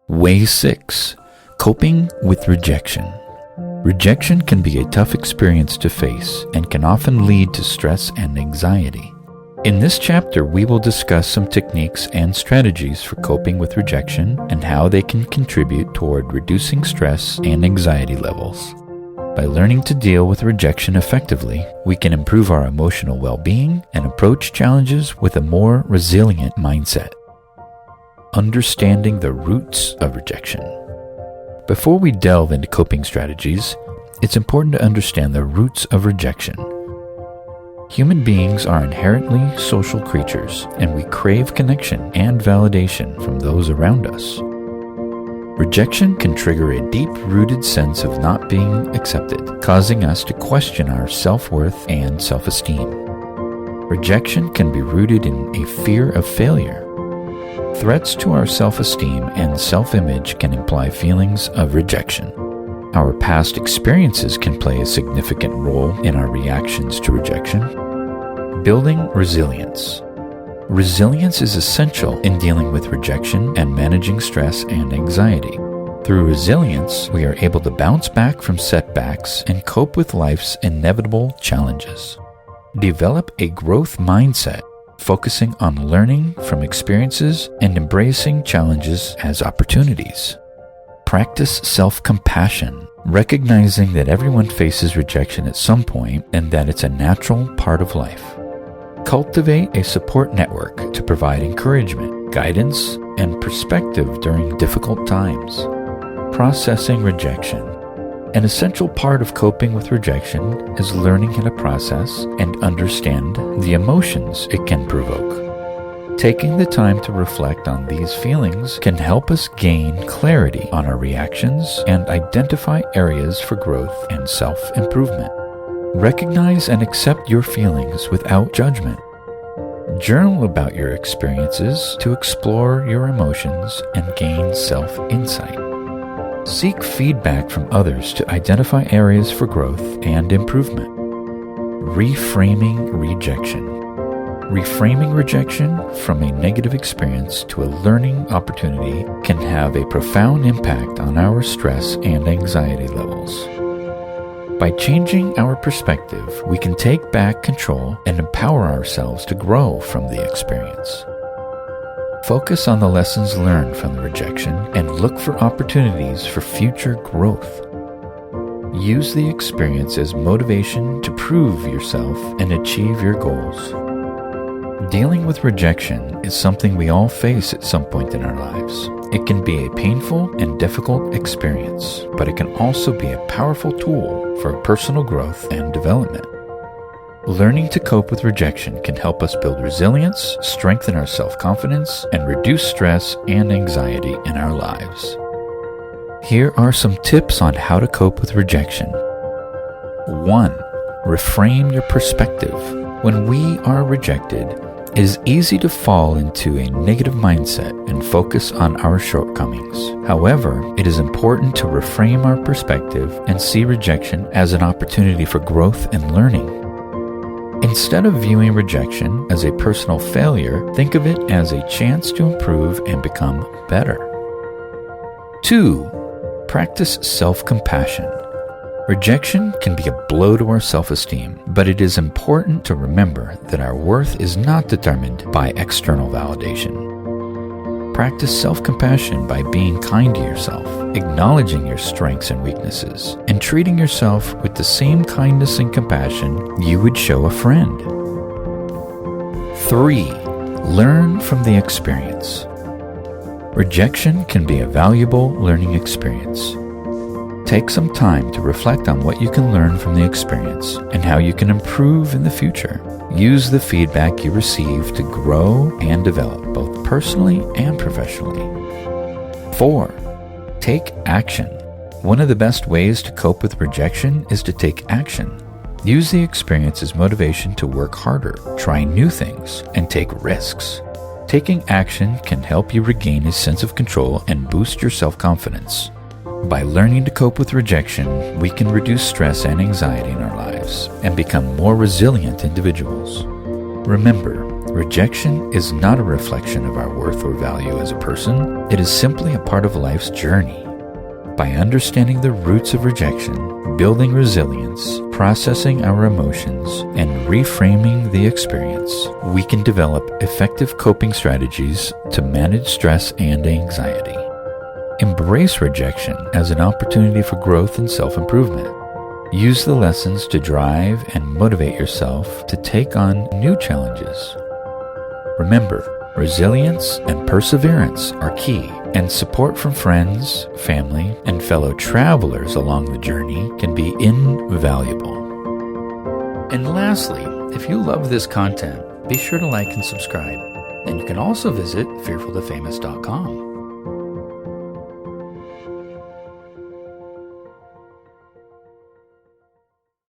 Way 6. Coping with rejection. Rejection can be a tough experience to face and can often lead to stress and anxiety. In this chapter, we will discuss some techniques and strategies for coping with rejection and how they can contribute toward reducing stress and anxiety levels. By learning to deal with rejection effectively, we can improve our emotional well-being and approach challenges with a more resilient mindset. Understanding the roots of rejection. Before we delve into coping strategies, it's important to understand the roots of rejection. Human beings are inherently social creatures, and we crave connection and validation from those around us. Rejection can trigger a deep-rooted sense of not being accepted, causing us to question our self-worth and self-esteem. Rejection can be rooted in a fear of failure. Threats to our self-esteem and self-image can imply feelings of rejection. Our past experiences can play a significant role in our reactions to rejection. Building resilience. Resilience is essential in dealing with rejection and managing stress and anxiety. Through resilience, we are able to bounce back from setbacks and cope with life's inevitable challenges. Develop a growth mindset, focusing on learning from experiences and embracing challenges as opportunities. Practice self-compassion, recognizing that everyone faces rejection at some point and that it's a natural part of life. Cultivate a support network to provide encouragement, guidance, and perspective during difficult times. Processing rejection. An essential part of coping with rejection is learning how to process and understand the emotions it can provoke. Taking the time to reflect on these feelings can help us gain clarity on our reactions and identify areas for growth and self-improvement. Recognize and accept your feelings without judgment. Journal about your experiences to explore your emotions and gain self-insight. Seek feedback from others to identify areas for growth and improvement. Reframing rejection. Reframing rejection from a negative experience to a learning opportunity can have a profound impact on our stress and anxiety levels. By changing our perspective, we can take back control and empower ourselves to grow from the experience. Focus on the lessons learned from the rejection and look for opportunities for future growth. Use the experience as motivation to prove yourself and achieve your goals. Dealing with rejection is something we all face at some point in our lives. It can be a painful and difficult experience, but it can also be a powerful tool for personal growth and development. Learning to cope with rejection can help us build resilience, strengthen our self-confidence, and reduce stress and anxiety in our lives. Here are some tips on how to cope with rejection. 1. Reframe your perspective. When we are rejected, it is easy to fall into a negative mindset and focus on our shortcomings. However, it is important to reframe our perspective and see rejection as an opportunity for growth and learning. Instead of viewing rejection as a personal failure, think of it as a chance to improve and become better. 2. Practice self-compassion. Rejection can be a blow to our self-esteem, but it is important to remember that our worth is not determined by external validation. Practice self-compassion by being kind to yourself, acknowledging your strengths and weaknesses, and treating yourself with the same kindness and compassion you would show a friend. 3. Learn from the experience. Rejection can be a valuable learning experience. Take some time to reflect on what you can learn from the experience and how you can improve in the future. Use the feedback you receive to grow and develop, both personally and professionally. 4. Take action. One of the best ways to cope with rejection is to take action. Use the experience as motivation to work harder, try new things, and take risks. Taking action can help you regain a sense of control and boost your self-confidence. By learning to cope with rejection, we can reduce stress and anxiety in our lives and become more resilient individuals. Remember, Rejection is not a reflection of our worth or value as a person. It is simply a part of life's journey. By understanding the roots of rejection, building resilience, processing our emotions, and reframing the experience, we can develop effective coping strategies to manage stress and anxiety. Embrace rejection as an opportunity for growth and self-improvement. Use the lessons to drive and motivate yourself to take on new challenges. Remember, resilience and perseverance are key, and support from friends, family, and fellow travelers along the journey can be invaluable. And lastly, if you love this content, be sure to like and subscribe. And you can also visit fearfultofamous.com.